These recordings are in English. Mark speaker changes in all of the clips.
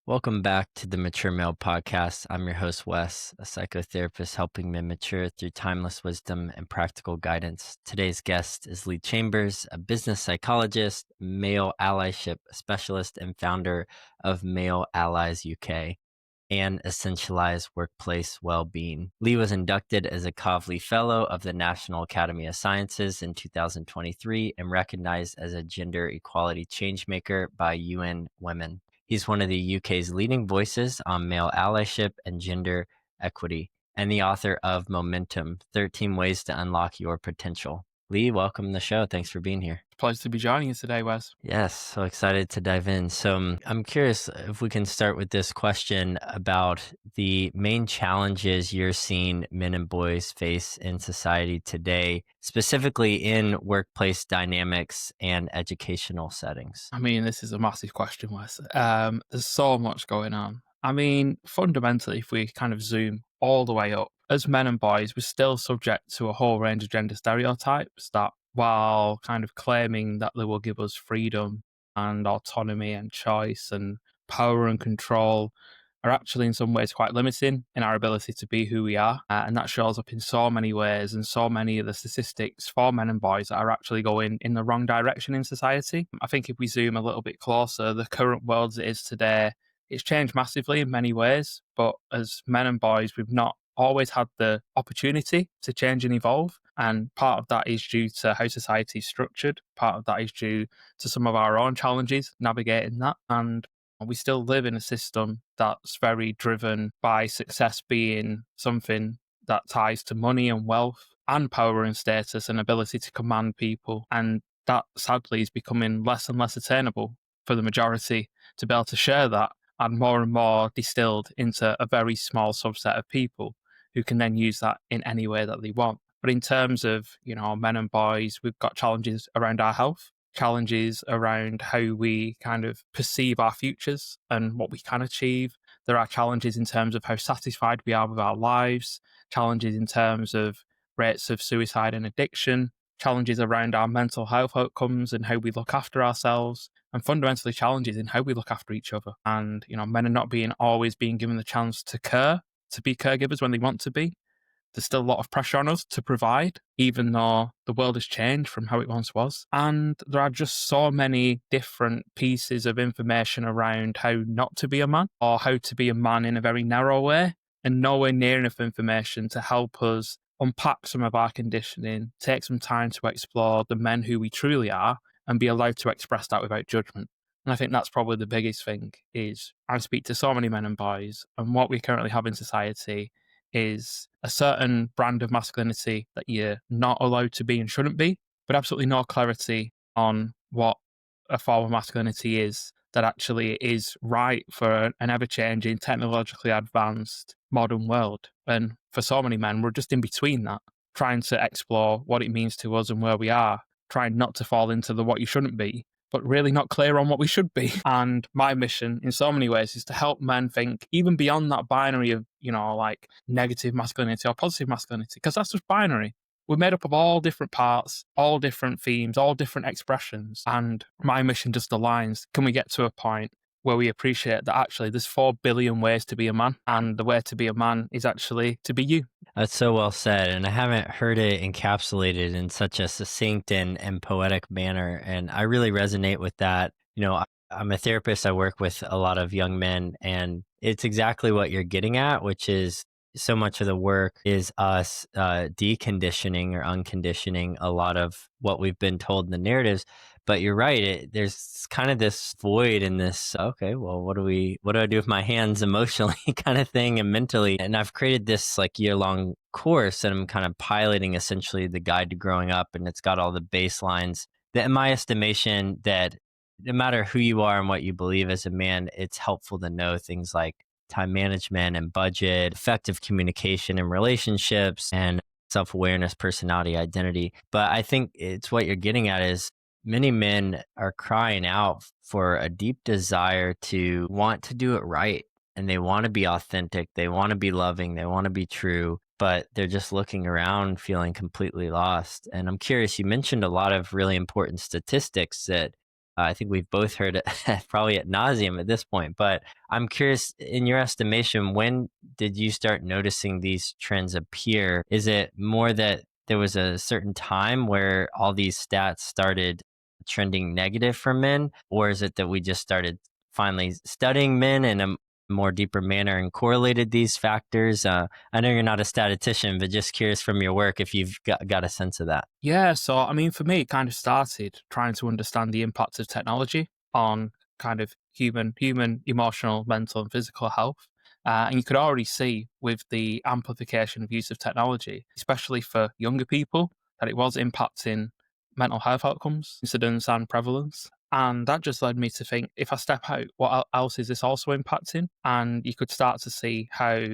Speaker 1: Welcome back to the Mature Male Podcast. I'm your host, Wes, a psychotherapist helping men mature through timeless wisdom and practical guidance. Today's guest is Lee Chambers, a business psychologist, male allyship specialist, and founder of Male Allies UK and Essentialized Workplace Wellbeing. Lee was inducted as a Kavli Fellow of the National Academy of Sciences in 2023 and recognized as a gender equality changemaker by UN Women. He's one of the UK's leading voices on male allyship and gender equity, and the author of Momentum, 13 Ways to Unlock Your Potential. Lee, welcome to the show. Thanks for being here.
Speaker 2: Pleasure to be joining us today, Wes.
Speaker 1: Yes, so excited to dive in. So I'm curious if we can start with this question about the main challenges you're seeing men and boys face in society today, specifically in workplace dynamics and educational settings.
Speaker 2: I mean, this is a massive question, Wes. There's so much going on. I mean, fundamentally, if we kind of zoom all the way up, as men and boys, we're still subject to a whole range of gender stereotypes that, while kind of claiming that they will give us freedom and autonomy and choice and power and control, are actually in some ways quite limiting in our ability to be who we are. And that shows up in so many ways, and so many of the statistics for men and boys that are actually going in the wrong direction in society. I think if we zoom a little bit closer, the current world as it is today, it's changed massively in many ways, but as men and boys, we've not always had the opportunity to change and evolve. And part of that is due to how society is structured. Part of that is due to some of our own challenges navigating that. And we still live in a system that's very driven by success being something that ties to money and wealth and power and status and ability to command people. And that sadly is becoming less and less attainable for the majority to be able to share that, and more distilled into a very small subset of people who can then use that in any way that they want. But in terms of, men and boys, we've got challenges around our health, challenges around how we kind of perceive our futures and what we can achieve. There are challenges in terms of how satisfied we are with our lives, challenges in terms of rates of suicide and addiction, challenges around our mental health outcomes and how we look after ourselves, and fundamentally challenges in how we look after each other. And, men are not always being given the chance to care, to be caregivers when they want to be. There's still a lot of pressure on us to provide, even though the world has changed from how it once was. And there are just so many different pieces of information around how not to be a man, or how to be a man in a very narrow way, and nowhere near enough information to help us unpack some of our conditioning, take some time to explore the men who we truly are, and be allowed to express that without judgment. And I think that's probably the biggest thing. Is I speak to so many men and boys, and what we currently have in society is a certain brand of masculinity that you're not allowed to be and shouldn't be, but absolutely no clarity on what a form of masculinity is that actually is right for an ever-changing, technologically advanced modern world. And for so many men, we're just in between that, trying to explore what it means to us and where we are, trying not to fall into the what you shouldn't be, but really not clear on what we should be. And my mission in so many ways is to help men think even beyond that binary of, like negative masculinity or positive masculinity, because that's just binary. We're made up of all different parts, all different themes, all different expressions. And my mission just aligns. Can we get to a point where we appreciate that actually there's 4 billion ways to be a man, and the way to be a man is actually to be you?
Speaker 1: That's so well said. And I haven't heard it encapsulated in such a succinct and poetic manner. And I really resonate with that. I'm a therapist. I work with a lot of young men, and it's exactly what you're getting at, which is so much of the work is us deconditioning or unconditioning a lot of what we've been told in the narratives. But you're right. There's kind of this void in this, okay, well, what do I do with my hands emotionally kind of thing and mentally? And I've created this like year-long course, and I'm kind of piloting essentially the guide to growing up. And it's got all the baselines that, in my estimation, that no matter who you are and what you believe as a man, it's helpful to know things like time management and budget, effective communication and relationships, and self-awareness, personality, identity. But I think it's what you're getting at is many men are crying out for a deep desire to want to do it right. And they want to be authentic. They want to be loving. They want to be true, but they're just looking around feeling completely lost. And I'm curious, you mentioned a lot of really important statistics that I think we've both heard it probably at nauseum at this point. But I'm curious, in your estimation, when did you start noticing these trends appear? Is it more that there was a certain time where all these stats started trending negative for men, or is it that we just started finally studying men in a more deeper manner and correlated these factors? I know you're not a statistician, but just curious from your work if you've got a sense of that.
Speaker 2: Yeah, so I mean, for me, it kind of started trying to understand the impacts of technology on kind of human emotional, mental, and physical health. And you could already see with the amplification of use of technology, especially for younger people, that it was impacting mental health outcomes, incidence, and prevalence. And that just led me to think, if I step out, what else is this also impacting? And you could start to see how,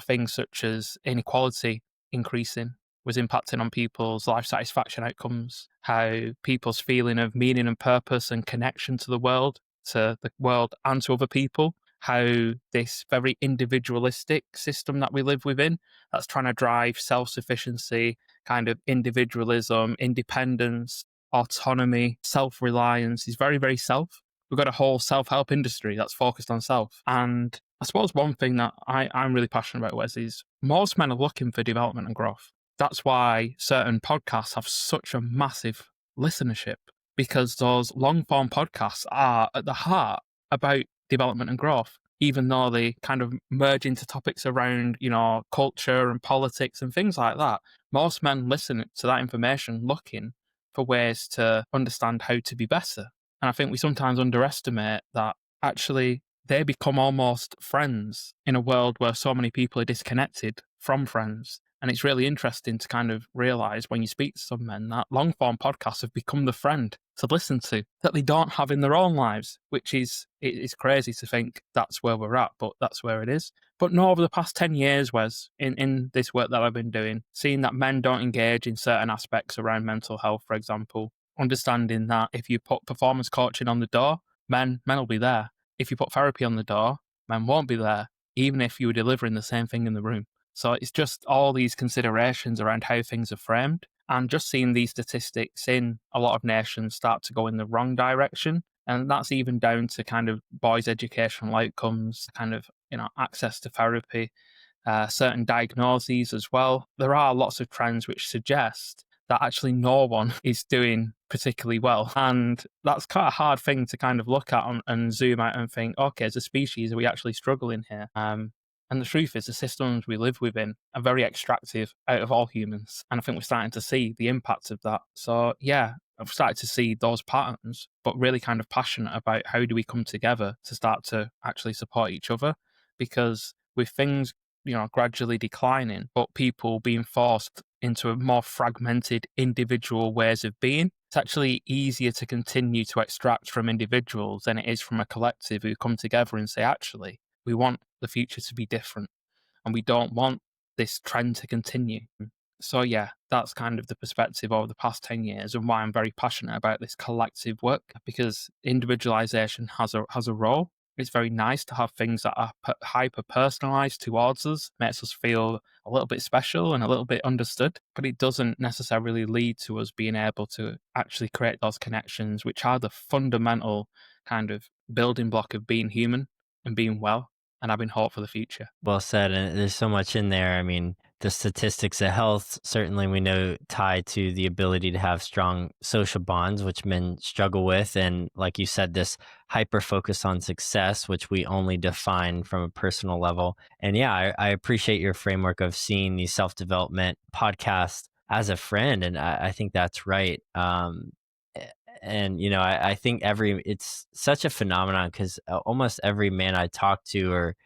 Speaker 2: things such as inequality increasing was impacting on people's life satisfaction outcomes, how people's feeling of meaning and purpose and connection to the world and to other people, how this very individualistic system that we live within, that's trying to drive self-sufficiency, kind of individualism, independence, autonomy, self-reliance, is very, very self. We've got a whole self-help industry that's focused on self. And I suppose one thing that I'm really passionate about, Wes, is most men are looking for development and growth. That's why certain podcasts have such a massive listenership, because those long form podcasts are at the heart about development and growth, even though they kind of merge into topics around, culture and politics and things like that. Most men listen to that information looking for ways to understand how to be better. And I think we sometimes underestimate that actually they become almost friends in a world where so many people are disconnected from friends. And it's really interesting to kind of realize when you speak to some men that long form podcasts have become the friend to listen to that they don't have in their own lives, which is, it's crazy to think that's where we're at, but that's where it is. But no, over the past 10 years, Wes, in this work that I've been doing, seeing that men don't engage in certain aspects around mental health, for example, understanding that if you put performance coaching on the door, men will be there. If you put therapy on the door, men won't be there, even if you were delivering the same thing in the room. So it's just all these considerations around how things are framed, and just seeing these statistics in a lot of nations start to go in the wrong direction. And that's even down to kind of boys' educational outcomes, kind of, access to therapy, certain diagnoses as well. There are lots of trends which suggest that actually no one is doing particularly well. And that's quite a hard thing to kind of look at and zoom out and think, okay, as a species, are we actually struggling here? And the truth is, the systems we live within are very extractive out of all humans. And I think we're starting to see the impact of that. So, yeah, I've started to see those patterns, but really kind of passionate about how do we come together to start to actually support each other. Because with things, gradually declining, but people being forced into a more fragmented individual ways of being, it's actually easier to continue to extract from individuals than it is from a collective who come together and say, actually, we want the future to be different and we don't want this trend to continue. So, yeah, that's kind of the perspective over the past 10 years and why I'm very passionate about this collective work, because individualization has a role. It's very nice to have things that are hyper personalized towards us, makes us feel a little bit special and a little bit understood, but it doesn't necessarily lead to us being able to actually create those connections, which are the fundamental kind of building block of being human and being well and having hope for the future.
Speaker 1: Well said. And there's so much in there. I mean, the statistics of health, certainly we know, tie to the ability to have strong social bonds, which men struggle with. And like you said, this hyper focus on success, which we only define from a personal level. And yeah, I appreciate your framework of seeing these self development podcasts as a friend. And I think that's right. And I think it's such a phenomenon because almost every man I talk to, or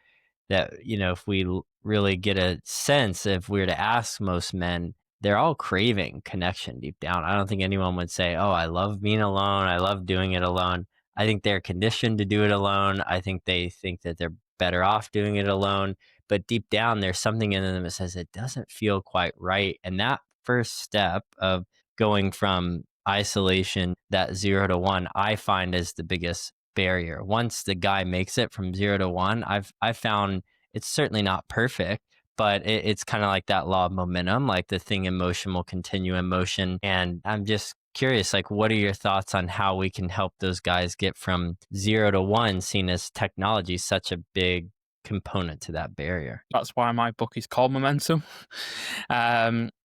Speaker 1: that, if we really get a sense, if we were to ask most men, they're all craving connection deep down. I don't think anyone would say, oh, I love being alone, I love doing it alone. I think they're conditioned to do it alone. I think they think that they're better off doing it alone, but deep down there's something in them that says it doesn't feel quite right. And that first step of going from isolation, that 0 to 1, I find is the biggest barrier. Once the guy makes it from 0 to 1, I've found it's certainly not perfect, but it's kind of like that law of momentum, like the thing in motion will continue in motion. And I'm just curious, like, what are your thoughts on how we can help those guys get from 0 to 1, seeing as technology is such a big component to that barrier?
Speaker 2: That's why my book is called Momentum.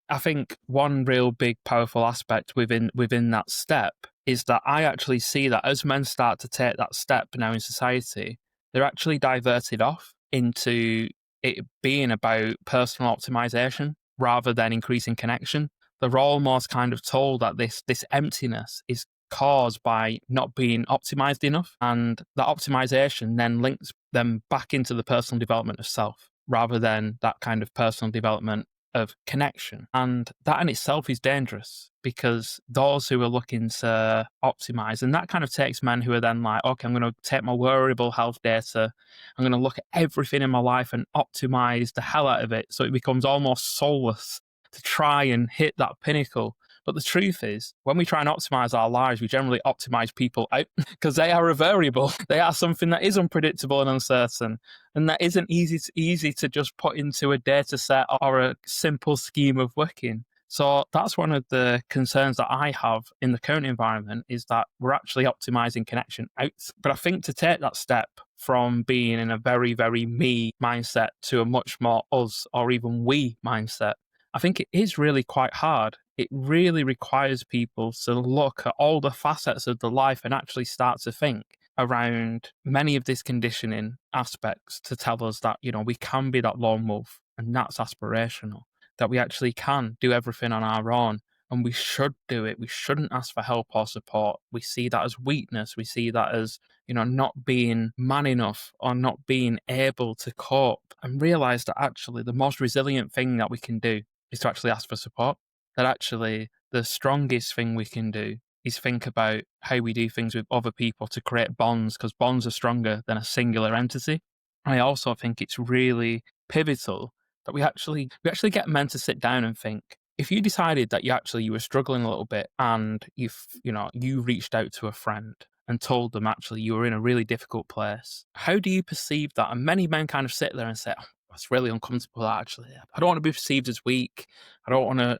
Speaker 2: I think one real big powerful aspect within that step is that I actually see that as men start to take that step now in society, they're actually diverted off into it being about personal optimization rather than increasing connection. They're almost kind of told that this emptiness is caused by not being optimized enough, and that optimization then links them back into the personal development of self rather than that kind of personal development of connection. And that in itself is dangerous because those who are looking to optimize, and that kind of takes men who are then like, okay, I'm going to take my wearable health data, I'm going to look at everything in my life and optimize the hell out of it. So it becomes almost soulless to try and hit that pinnacle. But the truth is, when we try and optimize our lives, we generally optimize people out because they are a variable. They are something that is unpredictable and uncertain, and that isn't easy to just put into a data set or a simple scheme of working. So that's one of the concerns that I have in the current environment is that we're actually optimizing connection out. But I think to take that step from being in a very, very me mindset to a much more us or even we mindset, I think it is really quite hard. It really requires people to look at all the facets of the life and actually start to think around many of these conditioning aspects to tell us that, we can be that lone wolf and that's aspirational, that we actually can do everything on our own and we should do it. We shouldn't ask for help or support. We see that as weakness. We see that as, not being man enough or not being able to cope, and realize that actually the most resilient thing that we can do is to actually ask for support. That actually the strongest thing we can do is think about how we do things with other people to create bonds, because bonds are stronger than a singular entity. I also think it's really pivotal that we actually get men to sit down and think, if you decided that you were struggling a little bit and you reached out to a friend and told them actually you were in a really difficult place, how do you perceive that? And many men kind of sit there and say, oh, it's really uncomfortable actually. I don't want to be perceived as weak. I don't want to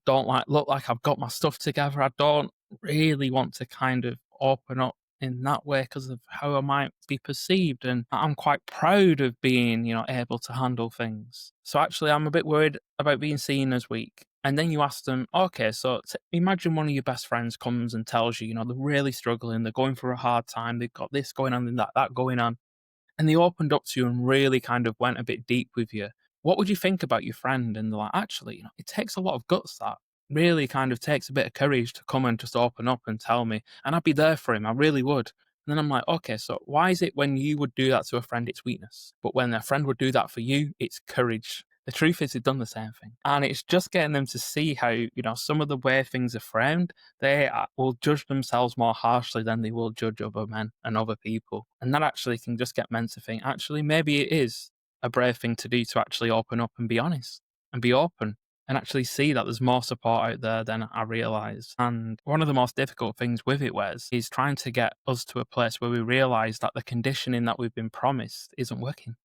Speaker 2: don't like look like I've got my stuff together. I don't really want to kind of open up in that way because of how I might be perceived. And I'm quite proud of being, able to handle things. So actually, I'm a bit worried about being seen as weak. And then you ask them, okay, so imagine one of your best friends comes and tells you, they're really struggling, they're going through a hard time, they've got this going on and that going on. And they opened up to you and really kind of went a bit deep with you. What would you think about your friend? And they're like, actually, it takes a lot of guts, that really kind of takes a bit of courage to come and just open up and tell me. And I'd be there for him. I really would. And then I'm like, okay, so why is it when you would do that to a friend, it's weakness? But when a friend would do that for you, it's courage. The truth is, they've done the same thing. And it's just getting them to see how, some of the way things are framed, they will judge themselves more harshly than they will judge other men and other people. And that actually can just get men to think, actually, maybe it is a brave thing to do to actually open up and be honest and be open and actually see that there's more support out there than I realize. And one of the most difficult things with it, Wes, is trying to get us to a place where we realize that the conditioning that we've been promised isn't working.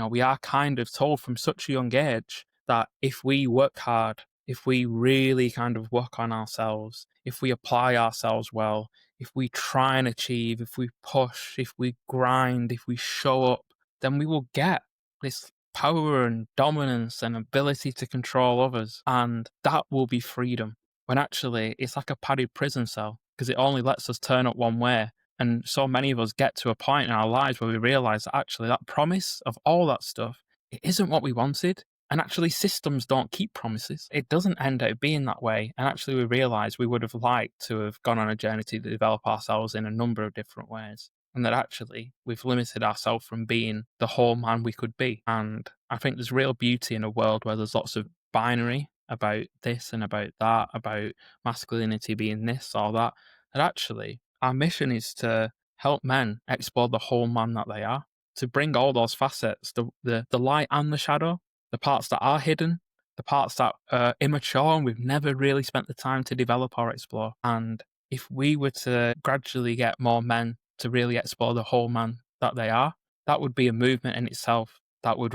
Speaker 2: We are kind of told from such a young age that if we work hard, if we really kind of work on ourselves, if we apply ourselves well, if we try and achieve, if we push, if we grind, if we show up, then we will get this power and dominance and ability to control others. And that will be freedom. When actually it's like a padded prison cell because it only lets us turn up one way. And so many of us get to a point in our lives where we realize that actually that promise of all that stuff, it isn't what we wanted. And actually systems don't keep promises. It doesn't end up being that way. And actually we realize we would have liked to have gone on a journey to develop ourselves in a number of different ways. And that actually we've limited ourselves from being the whole man we could be. And I think there's real beauty in a world where there's lots of binary about this and about that, about masculinity being this or that. And actually our mission is to help men explore the whole man that they are, to bring all those facets, the light and the shadow, the parts that are hidden, the parts that are immature and we've never really spent the time to develop or explore. And if we were to gradually get more men to really explore the whole man that they are, that would be a movement in itself that would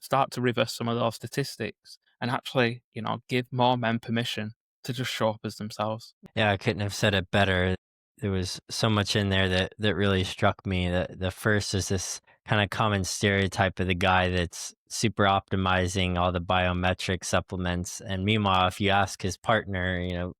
Speaker 2: start to reverse some of those statistics and actually, give more men permission to just show up as themselves.
Speaker 1: Yeah, I couldn't have said it better. There was so much in there that really struck me. The first is this kind of common stereotype of the guy that's super optimizing all the biometric supplements. And meanwhile, if you ask his partner,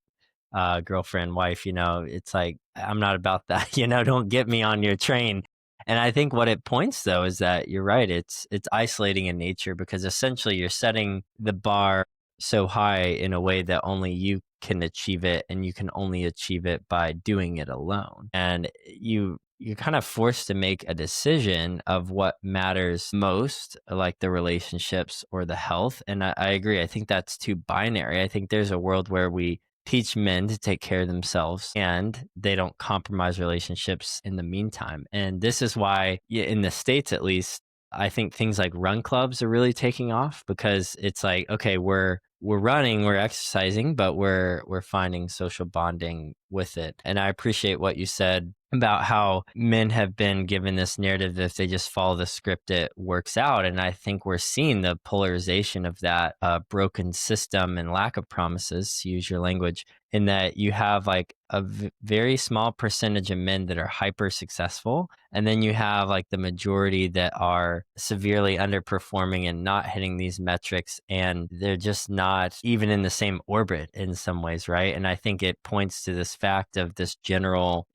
Speaker 1: girlfriend, wife, it's like, I'm not about that, don't get me on your train. And I think what it points though is that you're right, it's isolating in nature because essentially you're setting the bar so high in a way that only you can achieve it and you can only achieve it by doing it alone. And you're kind of forced to make a decision of what matters most, like the relationships or the health. And I agree. I think that's too binary. I think there's a world where we teach men to take care of themselves and they don't compromise relationships in the meantime. And this is why, in the States at least, I think things like run clubs are really taking off because it's like, okay, we're running, we're exercising, but we're finding social bonding with it. And I appreciate what you said about how men have been given this narrative that if they just follow the script, it works out. And I think we're seeing the polarization of that broken system and lack of promises, to use your language, in that you have like a very small percentage of men that are hyper successful. And then you have like the majority that are severely underperforming and not hitting these metrics. And they're just not even in the same orbit in some ways, right? And I think it points to this fact of this general,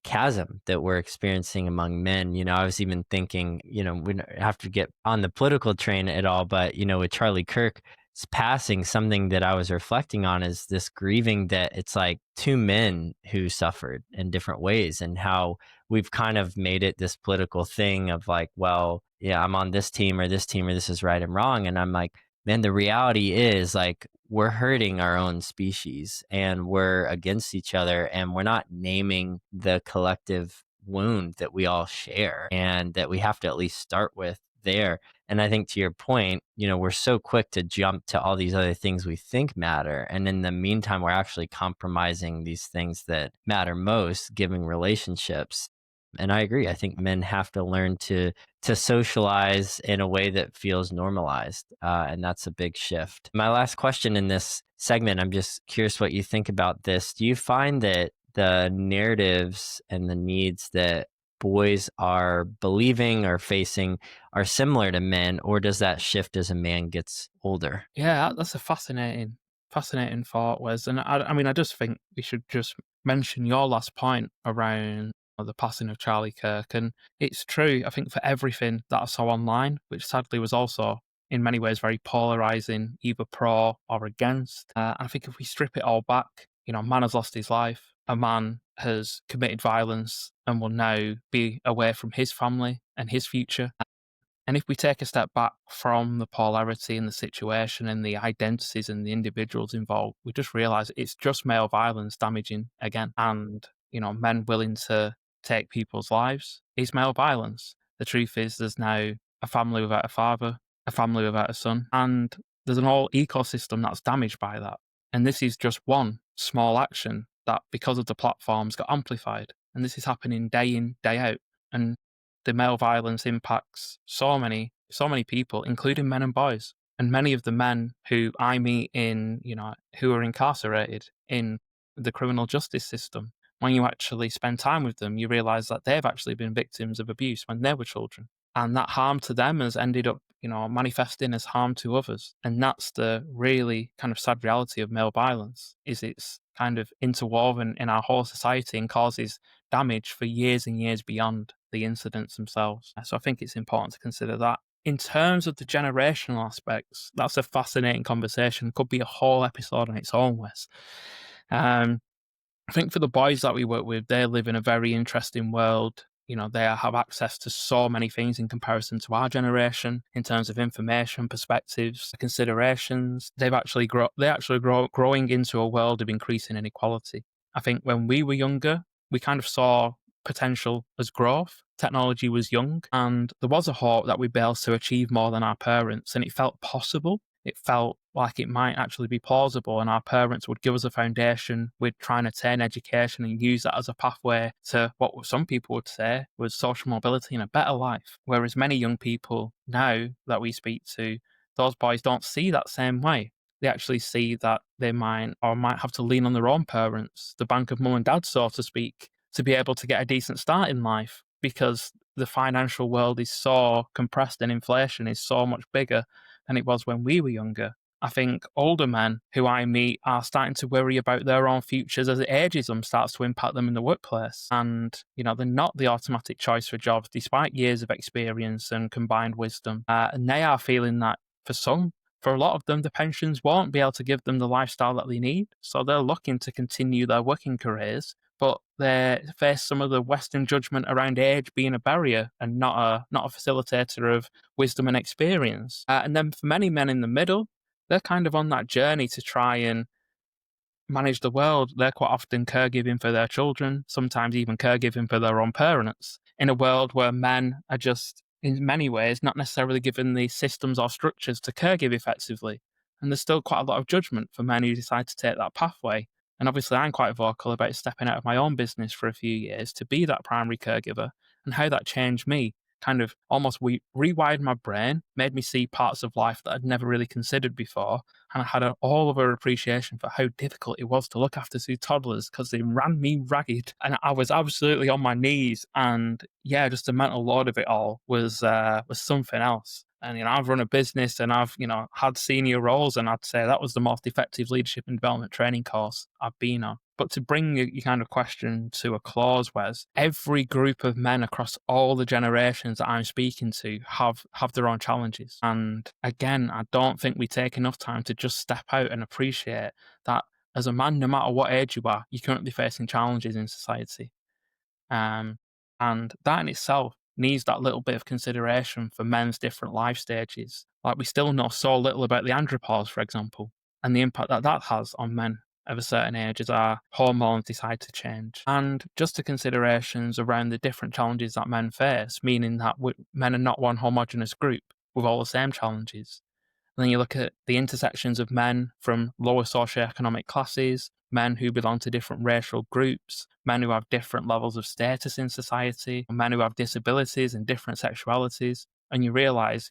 Speaker 1: chasm that we're experiencing among men. I was even thinking, we don't have to get on the political train at all, but, with Charlie Kirk's passing, something that I was reflecting on is this grieving that it's like two men who suffered in different ways and how we've kind of made it this political thing of like, well, yeah, I'm on this team or this team or this is right and wrong. And I'm like, man, the reality is like we're hurting our own species and we're against each other and we're not naming the collective wound that we all share and that we have to at least start with there. And I think to your point, we're so quick to jump to all these other things we think matter. And in the meantime, we're actually compromising these things that matter most, giving relationships. And I agree. I think men have to learn to socialize in a way that feels normalized, and that's a big shift. My last question in this segment, I'm just curious what you think about this. Do you find that the narratives and the needs that boys are believing or facing are similar to men, or does that shift as a man gets older?
Speaker 2: Yeah, that's a fascinating thought, Wes. And I mean, I just think we should just mention your last point around the passing of Charlie Kirk. And it's true, I think, for everything that I saw online, which sadly was also in many ways very polarizing, either pro or against. I think if we strip it all back, a man has lost his life, a man has committed violence and will now be away from his family and his future. And if we take a step back from the polarity and the situation and the identities and the individuals involved, we just realize it's just male violence damaging again. And, men willing to take people's lives is male violence. The truth is, there's now a family without a father, a family without a son, and there's an whole ecosystem that's damaged by that. And this is just one small action that, because of the platforms, got amplified. And this is happening day in, day out. And the male violence impacts so many people, including men and boys. And many of the men who I meet who are incarcerated in the criminal justice system, when you actually spend time with them, you realize that they've actually been victims of abuse when they were children. And that harm to them has ended up, manifesting as harm to others. And that's the really kind of sad reality of male violence, is it's kind of interwoven in our whole society and causes damage for years and years beyond the incidents themselves. So I think it's important to consider that. In terms of the generational aspects, that's a fascinating conversation. Could be a whole episode on its own, Wes. I think for the boys that we work with, they live in a very interesting world. They have access to so many things in comparison to our generation in terms of information, perspectives, considerations. They're actually growing into a world of increasing inequality. I think when we were younger, we kind of saw potential as growth. Technology was young, and there was a hope that we'd be able to achieve more than our parents, and it felt possible. It felt like it might actually be plausible, and our parents would give us a foundation. We'd try and attain education and use that as a pathway to what some people would say was social mobility and a better life. Whereas many young people now that we speak to, those boys don't see that same way. they actually see that they might have to lean on their own parents, the bank of mum and dad, so to speak, to be able to get a decent start in life, because the financial world is so compressed and inflation is so much bigger than it was when we were younger. I think older men who I meet are starting to worry about their own futures as ageism starts to impact them in the workplace. And, they're not the automatic choice for jobs despite years of experience and combined wisdom. And they are feeling that for a lot of them, the pensions won't be able to give them the lifestyle that they need. So they're looking to continue their working careers, but they face some of the Western judgment around age being a barrier and not a facilitator of wisdom and experience. And then for many men in the middle, they're kind of on that journey to try and manage the world. They're quite often caregiving for their children, sometimes even caregiving for their own parents, in a world where men are just, in many ways, not necessarily given the systems or structures to caregive effectively. And there's still quite a lot of judgment for men who decide to take that pathway. And obviously, I'm quite vocal about stepping out of my own business for a few years to be that primary caregiver, and how that changed me. Kind of almost rewired my brain, made me see parts of life that I'd never really considered before, and I had all of a appreciation for how difficult it was to look after two toddlers because they ran me ragged, and I was absolutely on my knees. And yeah, just the mental load of it all was something else. And I've run a business and I've had senior roles, and I'd say that was the most effective leadership and development training course I've been on. But to bring your kind of question to a close, Wes, every group of men across all the generations that I'm speaking to have their own challenges. And again, I don't think we take enough time to just step out and appreciate that as a man, no matter what age you are, you're currently facing challenges in society. And that in itself needs that little bit of consideration for men's different life stages. Like, we still know so little about the andropause, for example, and the impact that that has on men of a certain age as our hormones decide to change. And just the considerations around the different challenges that men face, meaning that men are not one homogenous group with all the same challenges. And then you look at the intersections of men from lower socioeconomic classes, men who belong to different racial groups, men who have different levels of status in society, men who have disabilities and different sexualities. And you realize,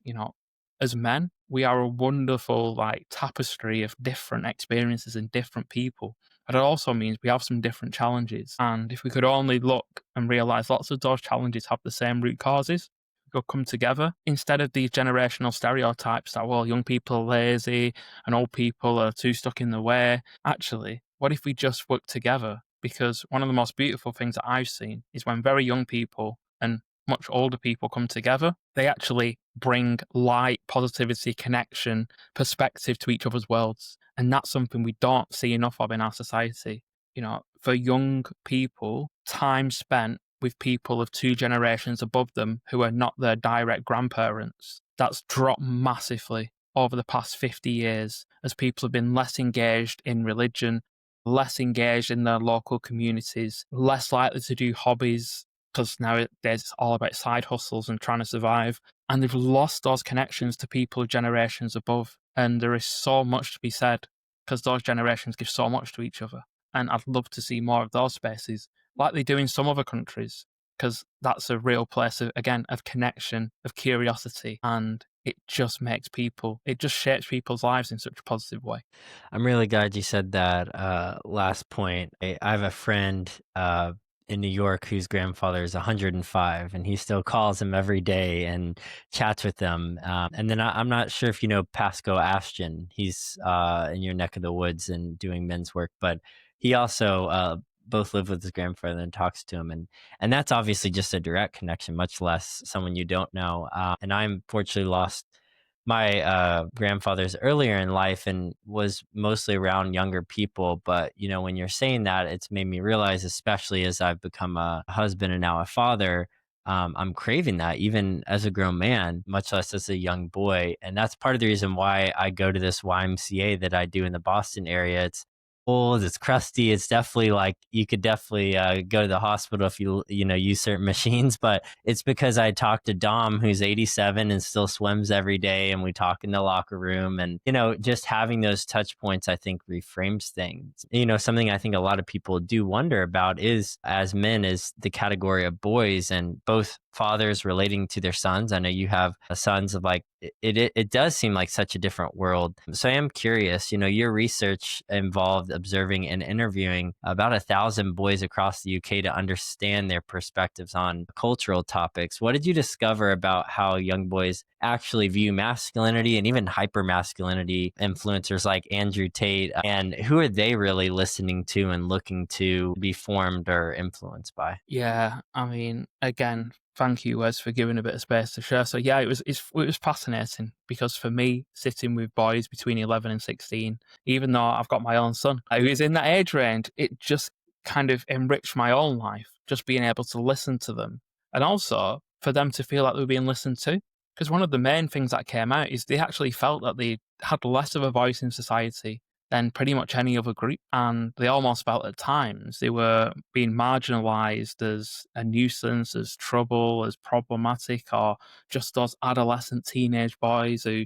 Speaker 2: as men, we are a wonderful tapestry of different experiences and different people. But it also means we have some different challenges. And if we could only look and realize lots of those challenges have the same root causes, go come together instead of these generational stereotypes that, well, young people are lazy and old people are too stuck in the way. Actually, what if we just work together? Because one of the most beautiful things that I've seen is when very young people and much older people come together, they actually bring light, positivity, connection, perspective to each other's worlds. And that's something we don't see enough of in our society. For young people, time spent with people of two generations above them who are not their direct grandparents, that's dropped massively over the past 50 years as people have been less engaged in religion, less engaged in their local communities, less likely to do hobbies because nowadays it's all about side hustles and trying to survive. And they've lost those connections to people of generations above. And there is so much to be said because those generations give so much to each other. And I'd love to see more of those spaces like they do in some other countries, because that's a real place of, again, of connection, of curiosity, and it just shapes people's lives in such a positive way.
Speaker 1: I'm really glad you said that last point. I have a friend in New York whose grandfather is 105, and he still calls him every day and chats with them. And then I'm not sure if you know Pasco Ashton. He's in your neck of the woods and doing men's work, but he also both live with his grandfather and talks to him, and that's obviously just a direct connection, much less someone you don't know. And I'm fortunately lost my grandfather's earlier in life and was mostly around younger people. But when you're saying that, it's made me realize, especially as I've become a husband and now a father, I'm craving that even as a grown man, much less as a young boy. And that's part of the reason why I go to this YMCA that I do in the Boston area. It's old, it's crusty, it's definitely like you could definitely go to the hospital if you use certain machines. But it's because I talked to Dom, who's 87 and still swims every day, and we talk in the locker room. And just having those touch points, I think, reframes things. Something I think a lot of people do wonder about is, as men, is the category of boys. And both fathers relating to their sons. I know you have sons of like it does seem like such a different world. So I am curious, your research involved observing and interviewing about 1,000 boys across the UK to understand their perspectives on cultural topics. What did you discover about how young boys actually view masculinity and even hypermasculinity? Influencers like Andrew Tate, and who are they really listening to and looking to be formed or influenced by?
Speaker 2: Yeah, I mean, again, thank you, Wes, for giving a bit of space to share. So yeah, it was fascinating because for me, sitting with boys between 11 and 16, even though I've got my own son who is in that age range, it just kind of enriched my own life, just being able to listen to them and also for them to feel like they were being listened to. Because one of the main things that came out is they actually felt that they had less of a voice in society than pretty much any other group. And they almost felt at times they were being marginalized as a nuisance, as trouble, as problematic, or just those adolescent teenage boys who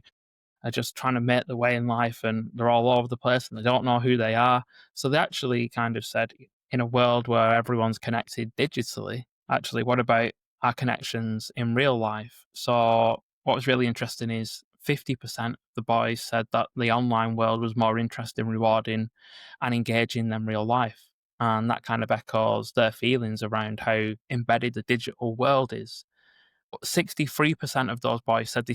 Speaker 2: are just trying to make their way in life and they're all over the place and they don't know who they are. So they actually kind of said, in a world where everyone's connected digitally, actually, what about our connections in real life? So what was really interesting is 50% of the boys said that the online world was more interesting, rewarding, and engaging than real life. And that kind of echoes their feelings around how embedded the digital world is. 63% of those boys said they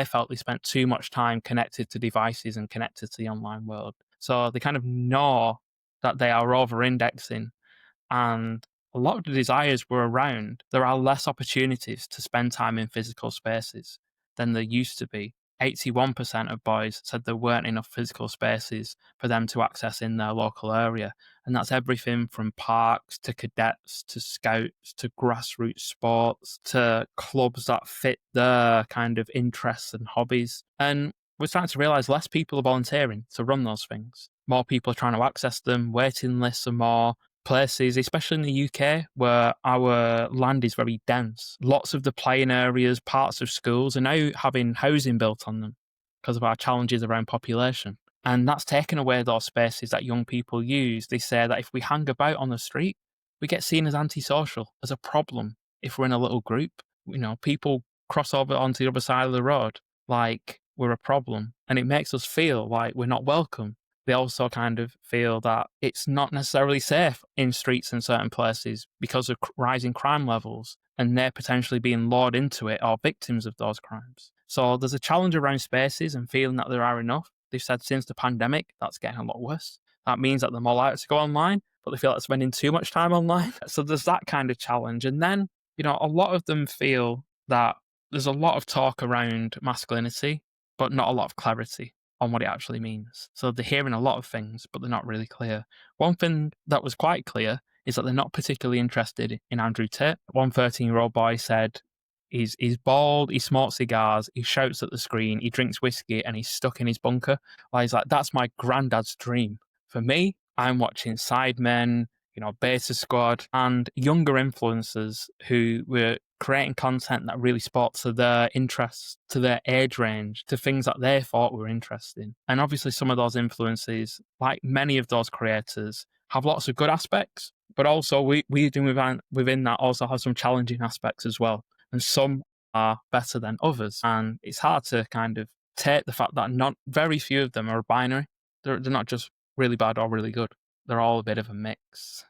Speaker 2: felt they spent too much time connected to devices and connected to the online world. So they kind of know that they are over indexing, and a lot of the desires were around there are less opportunities to spend time in physical spaces than there used to be. 81% of boys said there weren't enough physical spaces for them to access in their local area. And that's everything from parks to cadets to scouts to grassroots sports to clubs that fit their kind of interests and hobbies. And we're starting to realize less people are volunteering to run those things. More people are trying to access them, waiting lists are more, places, especially in the UK, where our land is very dense. Lots of the playing areas, parts of schools are now having housing built on them because of our challenges around population. And that's taken away those spaces that young people use. They say that if we hang about on the street, we get seen as antisocial, as a problem. If we're in a little group, people cross over onto the other side of the road like we're a problem. And it makes us feel like we're not welcome. They also kind of feel that it's not necessarily safe in streets in certain places because of rising crime levels, and they're potentially being lured into it or victims of those crimes. So there's a challenge around spaces and feeling that there are enough. They've said since the pandemic, that's getting a lot worse. That means that they're more likely to go online, but they feel like spending too much time online. So there's that kind of challenge. And then, a lot of them feel that there's a lot of talk around masculinity, but not a lot of clarity on what it actually means. So they're hearing a lot of things, but they're not really clear. One thing that was quite clear is that they're not particularly interested in Andrew Tate. One 13-year-old boy said he's bald, he smokes cigars, he shouts at the screen, he drinks whiskey, and he's stuck in his bunker. Like, he's like, that's my granddad's dream. For me, I'm watching Sidemen, Beta Squad, and younger influencers who were creating content that really spoke to their interests, to their age range, to things that they thought were interesting. And obviously, some of those influences, like many of those creators, have lots of good aspects, but also we do within that also have some challenging aspects as well. And some are better than others. And it's hard to kind of take the fact that not very few of them are binary. They're not just really bad or really good. They're all a bit of a mix.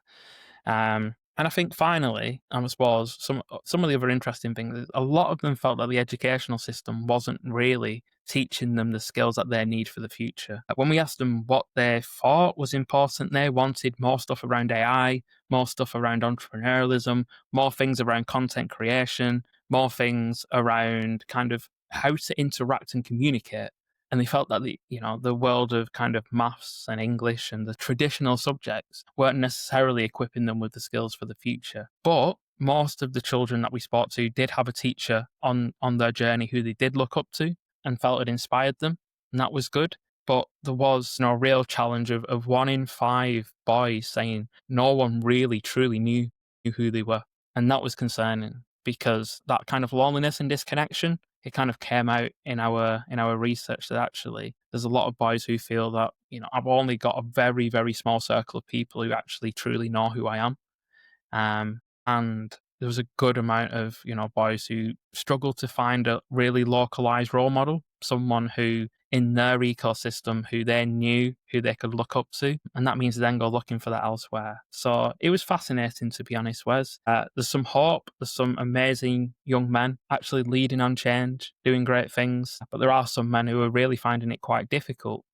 Speaker 2: And I think finally, I suppose some of the other interesting things is a lot of them felt that the educational system wasn't really teaching them the skills that they need for the future. When we asked them what they thought was important, they wanted more stuff around AI, more stuff around entrepreneurialism, more things around content creation, more things around kind of how to interact and communicate. And they felt that the world of kind of maths and English and the traditional subjects weren't necessarily equipping them with the skills for the future. But most of the children that we spoke to did have a teacher on their journey who they did look up to and felt it inspired them, and that was good. But there was no real challenge of 1 in 5 boys saying no one really truly knew who they were. And that was concerning because that kind of loneliness and disconnection, it kind of came out in our research that actually there's a lot of boys who feel that, I've only got a very, very small circle of people who actually truly know who I am. And there was a good amount of, boys who struggled to find a really localized role model, someone who in their ecosystem who they knew, who they could look up to. And that means they then go looking for that elsewhere. So it was fascinating, to be honest, Wes. There's some hope. There's some amazing young men actually leading on change, doing great things. But there are some men who are really finding it quite difficult,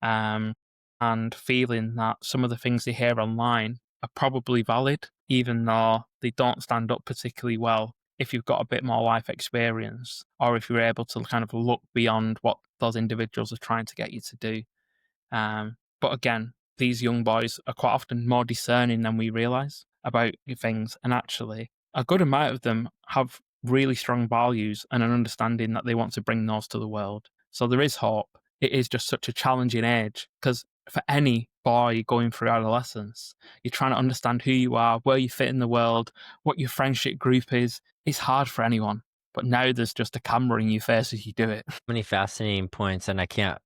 Speaker 2: um, and feeling that some of the things they hear online are probably valid, even though they don't stand up particularly well if you've got a bit more life experience, or if you're able to kind of look beyond what those individuals are trying to get you to do. But again, these young boys are quite often more discerning than we realize about things. And actually, a good amount of them have really strong values and an understanding that they want to bring those to the world. So there is hope. It is just such a challenging age because for any boy going through adolescence, you're trying to understand who you are, where you fit in the world, what your friendship group is. It's hard for anyone. But now there's just a camera in your face as you do it.
Speaker 1: Many fascinating points, and I can't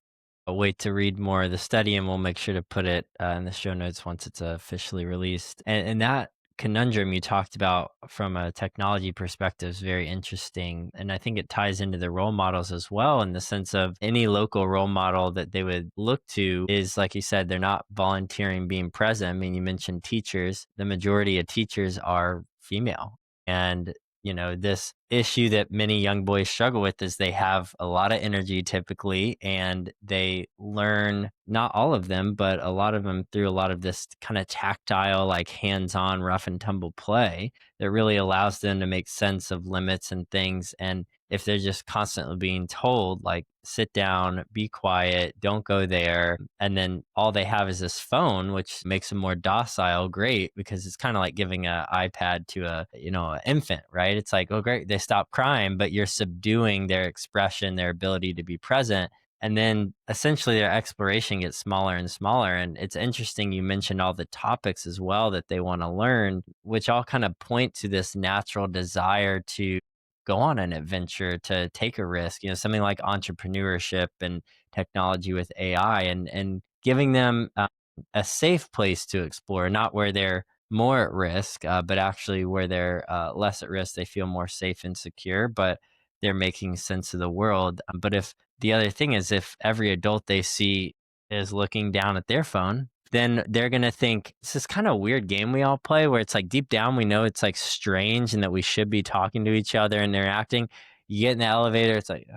Speaker 1: wait to read more of the study, and we'll make sure to put it in the show notes once it's officially released. And that conundrum you talked about from a technology perspective is very interesting. And I think it ties into the role models as well, in the sense of any local role model that they would look to is, like you said, they're not volunteering being present. I mean, you mentioned teachers. The majority of teachers are female. And this issue that many young boys struggle with is they have a lot of energy typically, and they learn, not all of them, but a lot of them, through a lot of this kind of tactile, like hands-on, rough and tumble play that really allows them to make sense of limits and things. And if they're just constantly being told, like, sit down, be quiet, don't go there, and then all they have is this phone, which makes them more docile, great, because it's kind of like giving an iPad to an infant, right? It's like, oh, great, they stop crying, but you're subduing their expression, their ability to be present. And then essentially their exploration gets smaller and smaller. And it's interesting you mentioned all the topics as well that they want to learn, which all kind of point to this natural desire to go on an adventure, to take a risk, something like entrepreneurship and technology with AI, and giving them a safe place to explore, not where they're more at risk, but actually where they're less at risk. They feel more safe and secure, but they're making sense of the world. But if the other thing is, if every adult they see is looking down at their phone, then they're going to think it's this kind of weird game we all play where it's like deep down we know it's like strange and that we should be talking to each other and interacting. You get in the elevator, it's like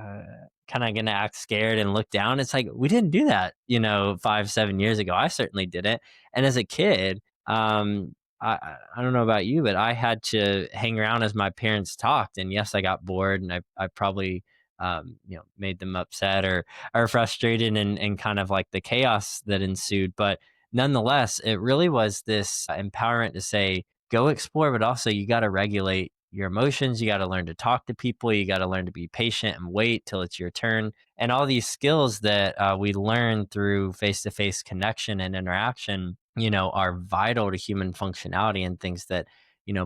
Speaker 1: kind of going to act scared and look down. It's like, we didn't do that, 5, 7 years ago. I certainly didn't. And as a kid, I don't know about you, but I had to hang around as my parents talked. And yes, I got bored, and I probably made them upset or frustrated, and kind of like the chaos that ensued. But nonetheless, it really was this empowerment to say, go explore, but also you got to regulate your emotions. You got to learn to talk to people. You got to learn to be patient and wait till it's your turn. And all these skills that we learn through face to face connection and interaction, are vital to human functionality, and things that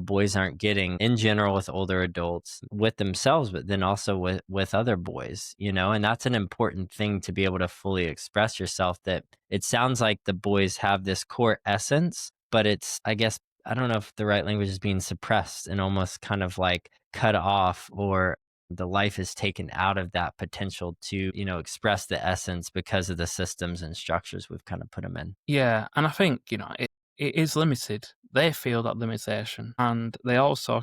Speaker 1: boys aren't getting in general with older adults, with themselves, but then also with other boys, and that's an important thing to be able to fully express yourself. That it sounds like the boys have this core essence, but it's, I guess, I don't know if the right language is being suppressed and almost kind of like cut off, or the life is taken out of that potential to, express the essence because of the systems and structures we've kind of put them in.
Speaker 2: Yeah, and I think, it is limited. They feel that limitation. And they also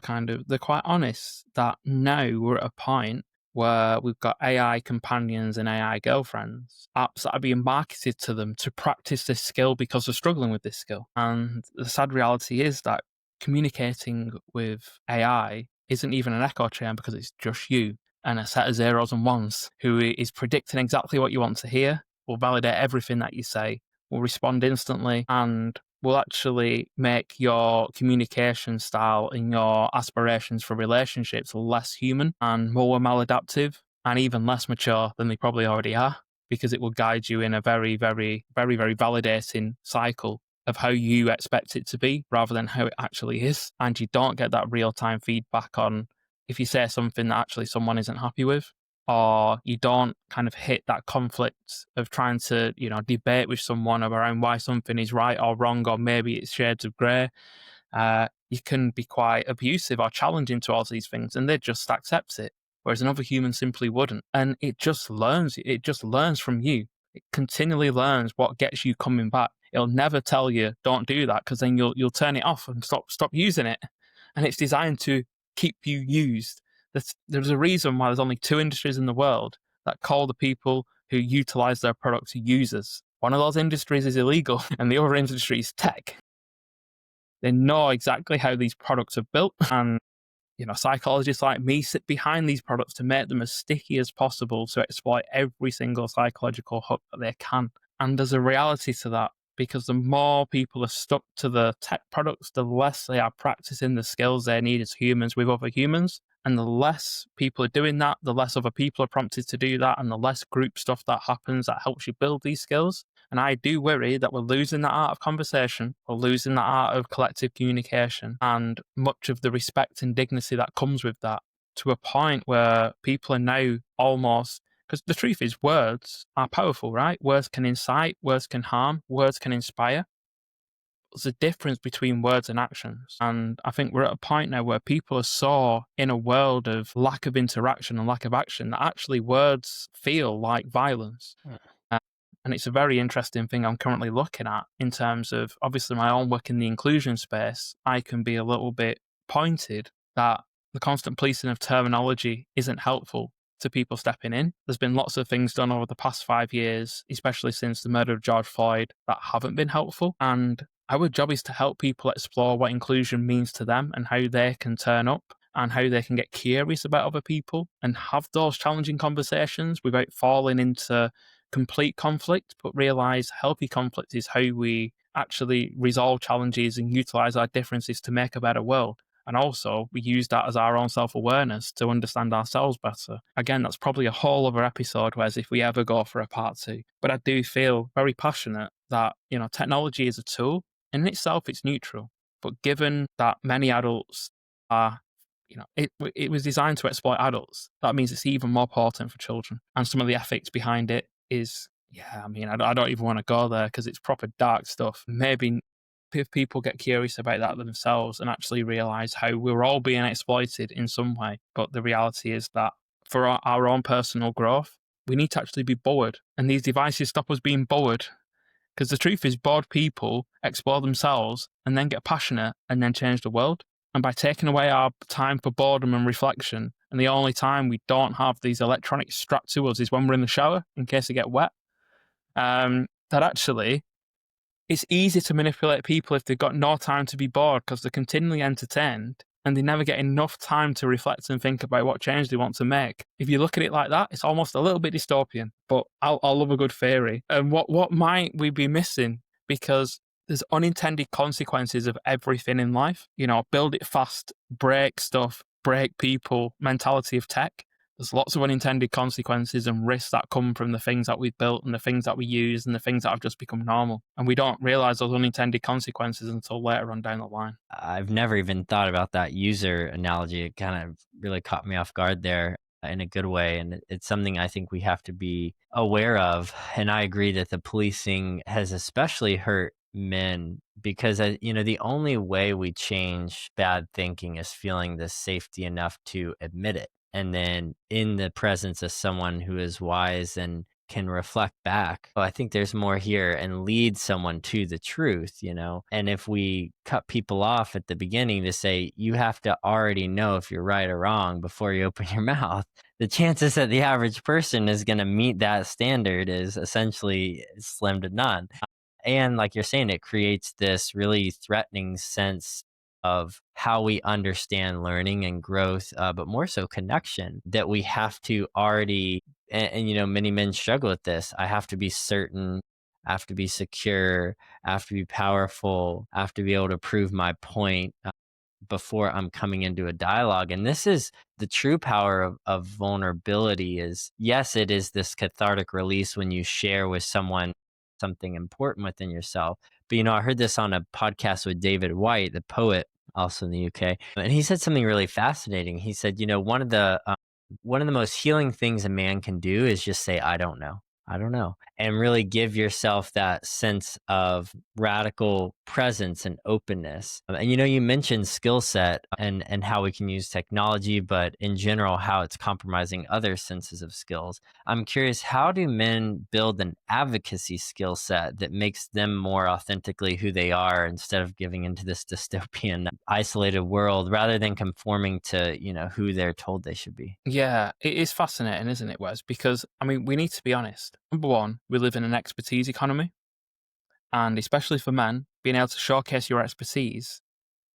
Speaker 2: they're quite honest that now we're at a point where we've got AI companions and AI girlfriends, apps that are being marketed to them to practice this skill because they're struggling with this skill. And the sad reality is that communicating with AI isn't even an echo chamber because it's just you and a set of zeros and ones who is predicting exactly what you want to hear, will validate everything that you say, will respond instantly, and will actually make your communication style and your aspirations for relationships less human and more maladaptive and even less mature than they probably already are, because it will guide you in a very, very, very, very validating cycle of how you expect it to be rather than how it actually is. And you don't get that real time feedback on if you say something that actually someone isn't happy with, or you don't kind of hit that conflict of trying to, debate with someone around why something is right or wrong, or maybe it's shades of grey. You you can be quite abusive or challenging towards these things, and they just accept it. Whereas another human simply wouldn't. And it just learns from you. It continually learns what gets you coming back. It'll never tell you don't do that, because then you'll turn it off and stop using it. And it's designed to keep you used. There's a reason why there's only two industries in the world that call the people who utilize their products users. One of those industries is illegal, and the other industry is tech. They know exactly how these products are built, and psychologists like me sit behind these products to make them as sticky as possible to exploit every single psychological hook that they can. And there's a reality to that, because the more people are stuck to the tech products, the less they are practicing the skills they need as humans with other humans. And the less people are doing that, the less other people are prompted to do that, and the less group stuff that happens that helps you build these skills. And I do worry that we're losing that art of conversation, we're losing that art of collective communication, and much of the respect and dignity that comes with that, to a point where people are now almost, because the truth is, words are powerful, right? Words can incite, words can harm, words can inspire. There's a difference between words and actions. And I think we're at a point now where people are so in a world of lack of interaction and lack of action that actually words feel like violence. Uh, And it's a very interesting thing I'm currently looking at in terms of, obviously, my own work in the inclusion space. I can be a little bit pointed that the constant policing of terminology isn't helpful to people stepping in. There's been lots of things done over the past 5 years, especially since the murder of George Floyd, that haven't been helpful. And our job is to help people explore what inclusion means to them and how they can turn up and how they can get curious about other people and have those challenging conversations without falling into complete conflict, but realize healthy conflict is how we actually resolve challenges and utilize our differences to make a better world. And also, we use that as our own self-awareness to understand ourselves better. Again, that's probably a whole other episode, whereas if we ever go for a part two. But I do feel very passionate that, technology is a tool. In itself, it's neutral. But given that many adults are, it was designed to exploit adults, that means it's even more potent for children. And some of the ethics behind it is, I don't even want to go there because it's proper dark stuff. Maybe if people get curious about that themselves and actually realize how we're all being exploited in some way. But the reality is that for our own personal growth, we need to actually be bored. And these devices stop us being bored. Because the truth is, bored people explore themselves and then get passionate and then change the world. And by taking away our time for boredom and reflection, and the only time we don't have these electronics strapped to us is when we're in the shower in case they get wet, that actually it's easy to manipulate people if they've got no time to be bored because they're continually entertained and they never get enough time to reflect and think about what change they want to make. If you look at it like that, it's almost a little bit dystopian, but I'll love a good theory. And what might we be missing? Because there's unintended consequences of everything in life. Build it fast, break stuff, break people, mentality of tech. There's lots of unintended consequences and risks that come from the things that we've built and the things that we use and the things that have just become normal. And we don't realize those unintended consequences until later on down the line.
Speaker 1: I've never even thought about that user analogy. It kind of really caught me off guard there in a good way. And it's something I think we have to be aware of. And I agree that the policing has especially hurt men because, the only way we change bad thinking is feeling the safety enough to admit it. And then in the presence of someone who is wise and can reflect back, I think there's more here, and lead someone to the truth, And if we cut people off at the beginning to say, you have to already know if you're right or wrong before you open your mouth, the chances that the average person is going to meet that standard is essentially slim to none. And like you're saying, it creates this really threatening sense of how we understand learning and growth, but more so connection, that we have to already, and many men struggle with this. I have to be certain, I have to be secure, I have to be powerful, I have to be able to prove my point before I'm coming into a dialogue. And this is the true power of vulnerability is, yes, it is this cathartic release when you share with someone something important within yourself. But, I heard this on a podcast with David White, the poet, also in the UK. And he said something really fascinating. He said, one of the most healing things a man can do is just say, I don't know. I don't know, and really give yourself that sense of radical presence and openness. And you mentioned skill set and how we can use technology, but in general, how it's compromising other senses of skills. I'm curious, how do men build an advocacy skill set that makes them more authentically who they are instead of giving into this dystopian, isolated world rather than conforming to, who they're told they should be?
Speaker 2: Yeah, it is fascinating, isn't it, Wes? Because, I mean, we need to be honest. Number one, we live in an expertise economy. And especially for men, being able to showcase your expertise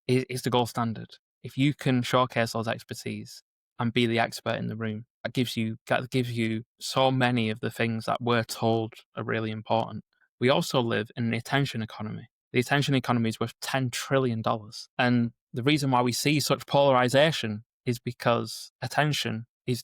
Speaker 2: is the gold standard. If you can showcase those expertise and be the expert in the room, that gives you so many of the things that we're told are really important. We also live in an attention economy. The attention economy is worth $10 trillion. And the reason why we see such polarization is because attention is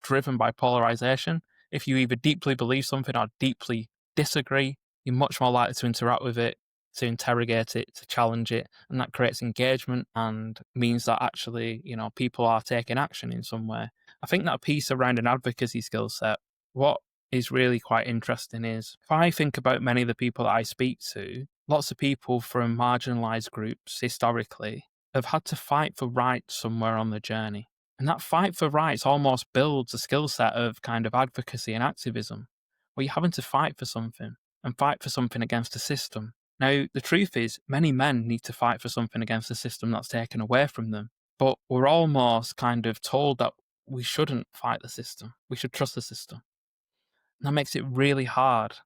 Speaker 2: driven by polarization. If you either deeply believe something or deeply disagree, you're much more likely to interact with it, to interrogate it, to challenge it, and that creates engagement and means that actually, people are taking action in some way. I think that piece around an advocacy skill set, what is really quite interesting is if I think about many of the people that I speak to, lots of people from marginalized groups historically have had to fight for rights somewhere on the journey. And that fight for rights almost builds a skill set of kind of advocacy and activism, where you're having to fight for something and fight for something against a system. Now, the truth is, many men need to fight for something against a system that's taken away from them. But we're almost kind of told that we shouldn't fight the system. We should trust the system. And that makes it really hard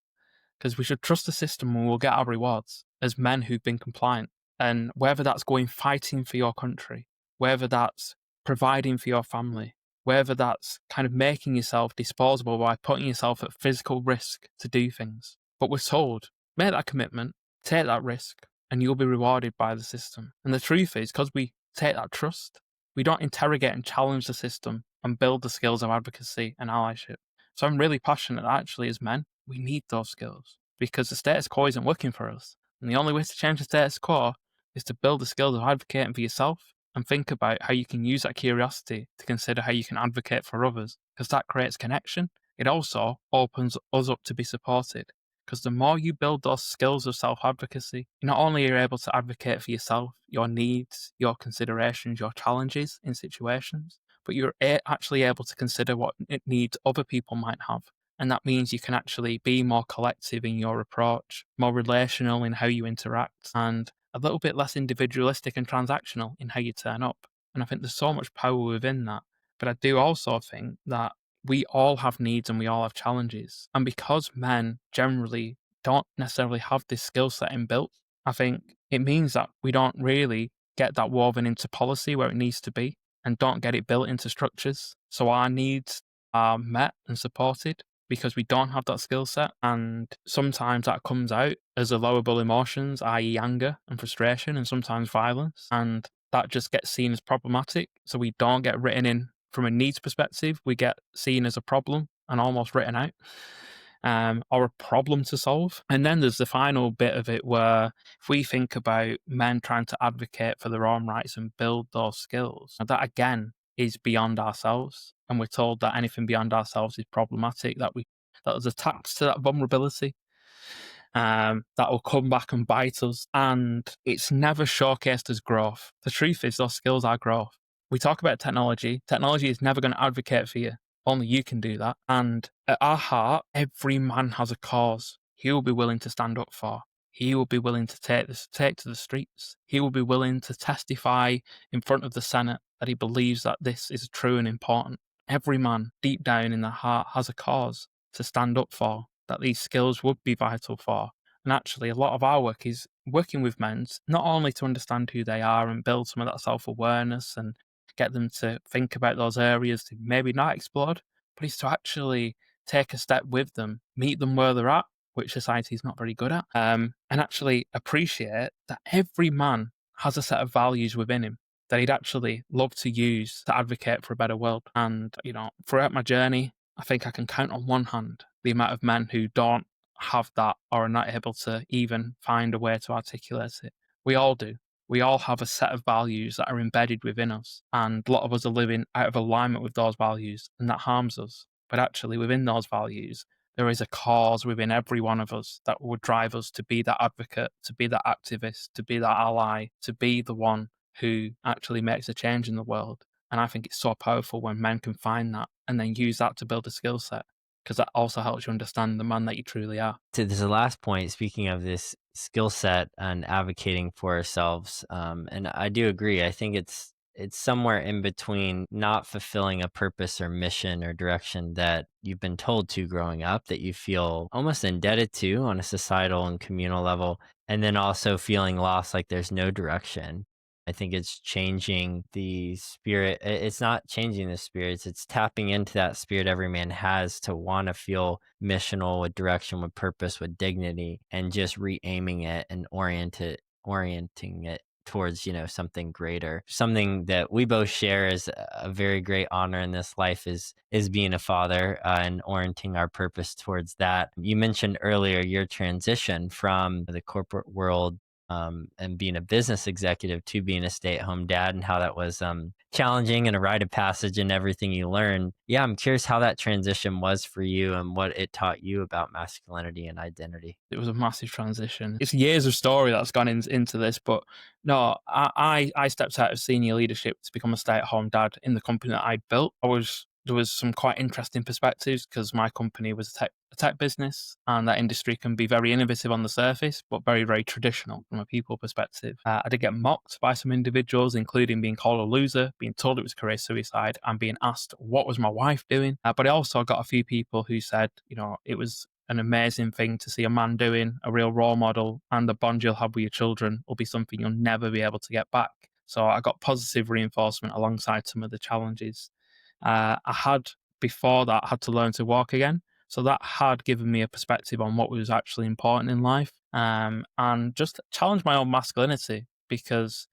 Speaker 2: because we should trust the system and we'll get our rewards as men who've been compliant. And whether that's going fighting for your country, whether that's providing for your family, whether that's kind of making yourself disposable by putting yourself at physical risk to do things. But we're told, make that commitment, take that risk, and you'll be rewarded by the system. And the truth is, because we take that trust, we don't interrogate and challenge the system and build the skills of advocacy and allyship. So I'm really passionate that actually, as men, we need those skills because the status quo isn't working for us. And the only way to change the status quo is to build the skills of advocating for yourself and think about how you can use that curiosity to consider how you can advocate for others because that creates connection. It also opens us up to be supported because the more you build those skills of self-advocacy, not only are you able to advocate for yourself, your needs, your considerations, your challenges in situations, but you're actually able to consider what needs other people might have. And that means you can actually be more collective in your approach, more relational in how you interact, and a little bit less individualistic and transactional in how you turn up. And I think there's so much power within that. But I do also think that we all have needs and we all have challenges. And because men generally don't necessarily have this skill set inbuilt, I think it means that we don't really get that woven into policy where it needs to be and don't get it built into structures. So our needs are met and supported because we don't have that skill set. And sometimes that comes out as allowable emotions, i.e., anger and frustration, and sometimes violence. And that just gets seen as problematic. So we don't get written in from a needs perspective, we get seen as a problem and almost written out. Or a problem to solve. And then there's the final bit of it where if we think about men trying to advocate for their own rights and build those skills, that again is beyond ourselves. And we're told that anything beyond ourselves is problematic, that there's a tax to that vulnerability. That will come back and bite us. And it's never showcased as growth. The truth is, those skills are growth. We talk about technology. Technology is never going to advocate for you. Only you can do that. And at our heart, every man has a cause he will be willing to stand up for. He will be willing to take to the streets. He will be willing to testify in front of the Senate that he believes that this is true and important. Every man, deep down in their heart, has a cause to stand up for, that these skills would be vital for. And actually, a lot of our work is working with men, not only to understand who they are and build some of that self-awareness and get them to think about those areas they maybe not explored, but it's to actually take a step with them, meet them where they're at, which society is not very good at, and actually appreciate that every man has a set of values within him that he'd actually love to use to advocate for a better world. And, throughout my journey, I think I can count on one hand the amount of men who don't have that or are not able to even find a way to articulate it. We all do. We all have a set of values that are embedded within us, and a lot of us are living out of alignment with those values, and that harms us. But actually, within those values, there is a cause within every one of us that would drive us to be that advocate, to be that activist, to be that ally, to be the one who actually makes a change in the world. And I think it's so powerful when men can find that and then use that to build a skill set, because that also helps you understand the man that you truly are.
Speaker 1: To this last point, speaking of this skill set and advocating for ourselves, and I do agree. I think it's somewhere in between not fulfilling a purpose or mission or direction that you've been told to growing up that you feel almost indebted to on a societal and communal level, and then also feeling lost, like there's no direction. I think it's changing the spirit. It's not changing the spirits. It's tapping into that spirit every man has to want to feel missional with direction, with purpose, with dignity, and just re-aiming it and orienting it towards, something greater. Something that we both share is a very great honor in this life is being a father, and orienting our purpose towards that. You mentioned earlier your transition from the corporate world, and being a business executive to being a stay-at-home dad, and how that was challenging and a rite of passage and everything you learned. Yeah, I'm curious how that transition was for you and what it taught you about masculinity and identity.
Speaker 2: It was a massive transition. It's years of story that's gone into this, but no, I stepped out of senior leadership to become a stay-at-home dad in the company that I built. There was some quite interesting perspectives because my company was a tech business, and that industry can be very innovative on the surface, but very, very traditional from a people perspective. I did get mocked by some individuals, including being called a loser, being told it was career suicide, and being asked what was my wife doing. But I also got a few people who said, it was an amazing thing to see a man doing, a real role model, and the bond you'll have with your children will be something you'll never be able to get back. So I got positive reinforcement alongside some of the challenges. I had before that had to learn to walk again. So that had given me a perspective on what was actually important in life, and just challenge my own masculinity. Because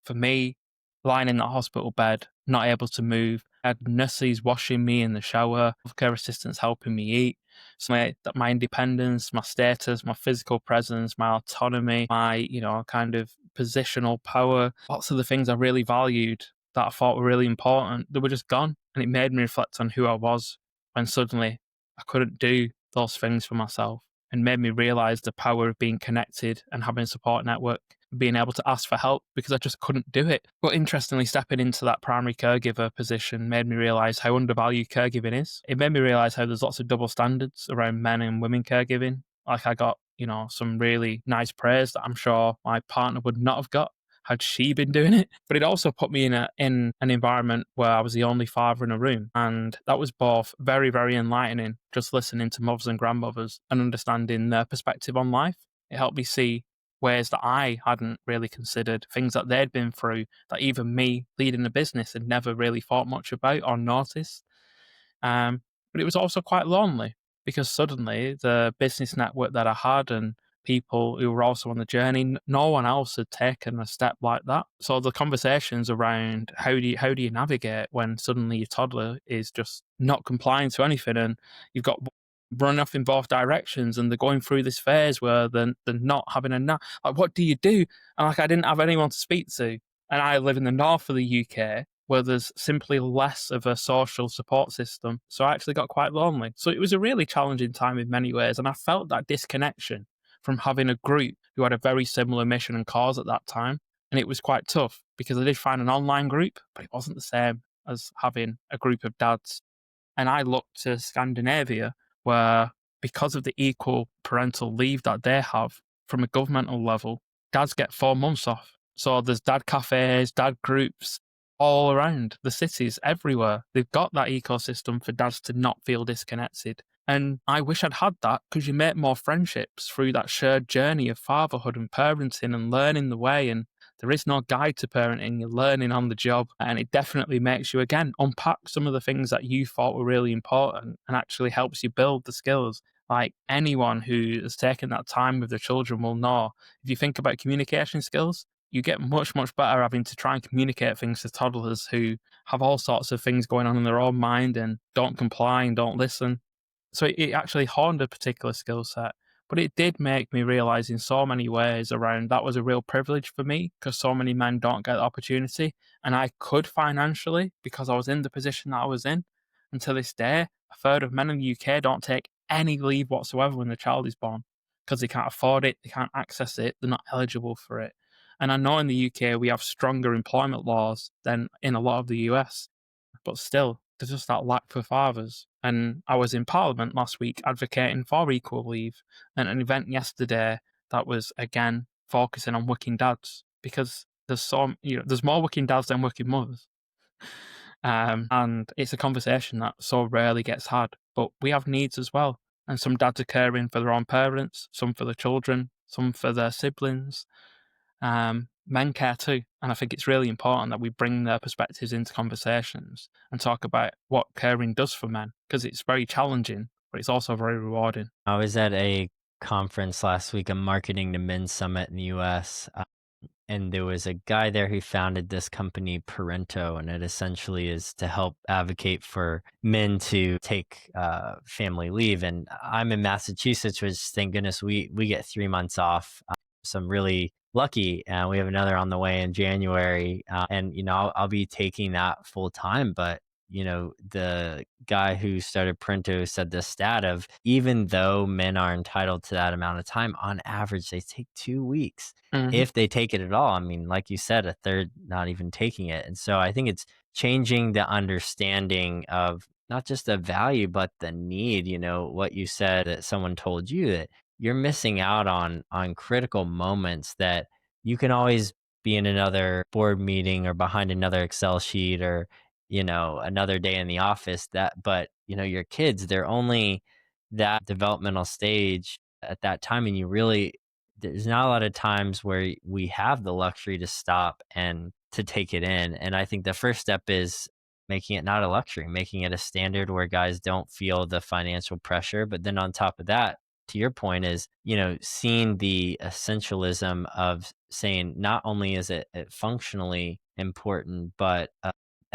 Speaker 2: for me, lying in that hospital bed, not able to move, I had nurses washing me in the shower, healthcare assistants helping me eat. So my independence, my status, my physical presence, my autonomy, my kind of positional power, lots of the things I really valued that I thought were really important, they were just gone. And it made me reflect on who I was when suddenly I couldn't do those things for myself, and made me realize the power of being connected and having a support network, being able to ask for help because I just couldn't do it. But interestingly, stepping into that primary caregiver position made me realize how undervalued caregiving is. It made me realize how there's lots of double standards around men and women caregiving. Like I got, some really nice praise that I'm sure my partner would not have got had she been doing it. But it also put me in an environment where I was the only father in a room. And that was both very, very enlightening, just listening to mothers and grandmothers and understanding their perspective on life. It helped me see ways that I hadn't really considered, things that they'd been through that even me leading a business had never really thought much about or noticed. But it was also quite lonely because suddenly the business network that I had and people who were also on the journey, no one else had taken a step like that. So the conversations around how do you navigate when suddenly your toddler is just not complying to anything, and you've got running off in both directions, and they're going through this phase where they're not having a nap. Like, what do you do? And I didn't have anyone to speak to. And I live in the north of the UK, where there's simply less of a social support system. So I actually got quite lonely. So it was a really challenging time in many ways. And I felt that disconnection from having a group who had a very similar mission and cause at that time. And it was quite tough because I did find an online group, but it wasn't the same as having a group of dads. And I looked to Scandinavia, where because of the equal parental leave that they have from a governmental level, dads get 4 months off. So there's dad cafes, dad groups all around the cities, everywhere. They've got that ecosystem for dads to not feel disconnected. And I wish I'd had that, because you make more friendships through that shared journey of fatherhood and parenting and learning the way. And there is no guide to parenting. You're learning on the job. And it definitely makes you, again, unpack some of the things that you thought were really important and actually helps you build the skills. Like anyone who has taken that time with their children will know, if you think about communication skills, you get much, much better having to try and communicate things to toddlers who have all sorts of things going on in their own mind and don't comply and don't listen. So it actually honed a particular skill set. But it did make me realize in so many ways around that was a real privilege for me, because so many men don't get the opportunity. And I could financially, because I was in the position that I was in. And to this day, A third of men in the UK don't take any leave whatsoever when the child is born because they can't afford it, they can't access it, they're not eligible for it. And I know in the UK we have stronger employment laws than in a lot of the US, but still, there's just that lack for fathers. And I was in Parliament last week advocating for equal leave at an event yesterday that was again focusing on working dads because there's more working dads than working mothers. And it's a conversation that so rarely gets had. But we have needs as well. And some dads are caring for their own parents, some for their children, some for their siblings. Men care too. And I think it's really important that we bring their perspectives into conversations and talk about what caring does for men because it's very challenging, but it's also very rewarding.
Speaker 1: I was at a conference last week, a marketing to men summit in the US. And there was a guy there who founded this company, Parento, and it essentially is to help advocate for men to take family leave. And I'm in Massachusetts, which thank goodness we get 3 months off. So I'm really lucky. We have another on the way in January, and I'll be taking that full time. But the guy who started Parento said this stat of even though men are entitled to that amount of time, on average they take 2 weeks
Speaker 2: Hmm.
Speaker 1: if they take it at all. I mean, like you said, a third not even taking it. And so I think it's changing the understanding of not just the value, but the need. What you said that someone told you that you're missing out on critical moments that you can always be in another board meeting or behind another Excel sheet or another day in the office but your kids, they're only that developmental stage at that time. And there's not a lot of times where we have the luxury to stop and to take it in. And I think the first step is making it not a luxury, making it a standard where guys don't feel the financial pressure. But then on top of that, to your point, is, seeing the essentialism of saying not only is it functionally important, but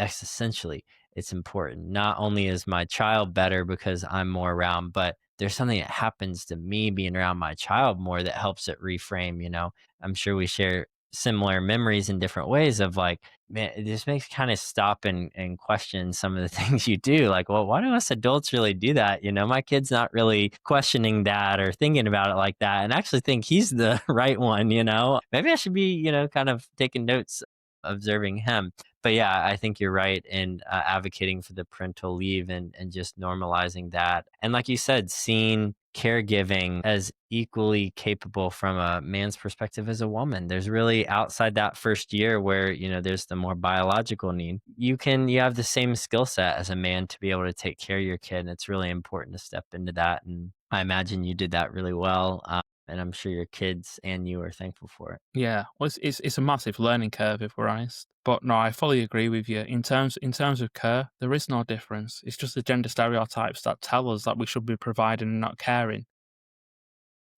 Speaker 1: existentially it's important. Not only is my child better because I'm more around, but there's something that happens to me being around my child more that helps it reframe. I'm sure we share similar memories in different ways of like, man, it just makes kind of stop and question some of the things you do. Like, well, why do us adults really do that? My kid's not really questioning that or thinking about it like that, and I actually think he's the right one. Maybe I should be, kind of taking notes, observing him. But yeah, I think you're right in advocating for the parental leave and just normalizing that. And like you said, seeing caregiving as equally capable from a man's perspective as a woman. There's really outside that first year where, there's the more biological need. You have the same skill set as a man to be able to take care of your kid. And it's really important to step into that. And I imagine you did that really well. And I'm sure your kids and you are thankful for it.
Speaker 2: Yeah, well, it's a massive learning curve if we're honest. But no, I fully agree with you. In terms of care, there is no difference. It's just the gender stereotypes that tell us that we should be providing and not caring.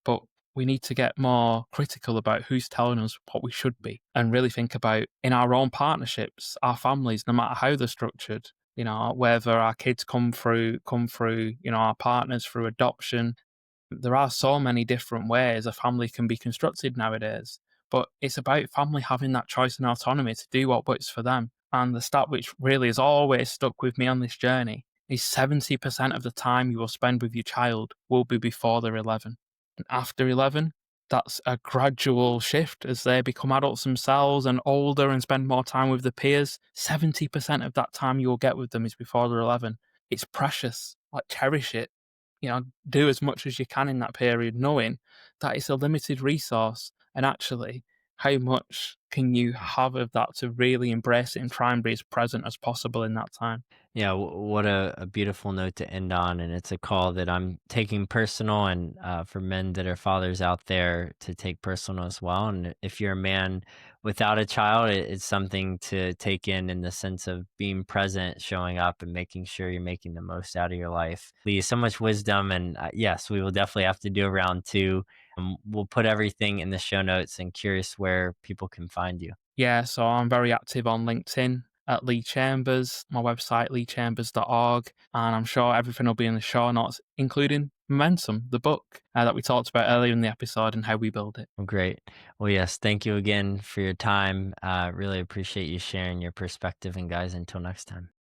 Speaker 2: But we need to get more critical about who's telling us what we should be and really think about in our own partnerships, our families, no matter how they're structured, whether our kids come through, our partners through adoption. There are so many different ways a family can be constructed nowadays, but it's about family having that choice and autonomy to do what works for them. And the stat which really has always stuck with me on this journey is 70% of the time you will spend with your child will be before they're 11. And after 11, that's a gradual shift as they become adults themselves and older and spend more time with their peers. 70% of that time you will get with them is before they're 11. It's precious. Like, cherish it. Do as much as you can in that period, knowing that it's a limited resource. And actually, how much can you have of that to really embrace it and try and be as present as possible in that time?
Speaker 1: Yeah, what a beautiful note to end on. And it's a call that I'm taking personal, and for men that are fathers out there to take personal as well. And if you're a man without a child, it's something to take in the sense of being present, showing up, and making sure you're making the most out of your life. Lee, so much wisdom. And yes, we will definitely have to do a round two. We'll put everything in the show notes, and curious where people can find you.
Speaker 2: Yeah, so I'm very active on LinkedIn at Lee Chambers, my website, leechambers.org, and I'm sure everything will be in the show notes, including Momentum, the book that we talked about earlier in the episode and how we build it.
Speaker 1: Well, great. Well, yes, thank you again for your time. Really appreciate you sharing your perspective. And guys, until next time.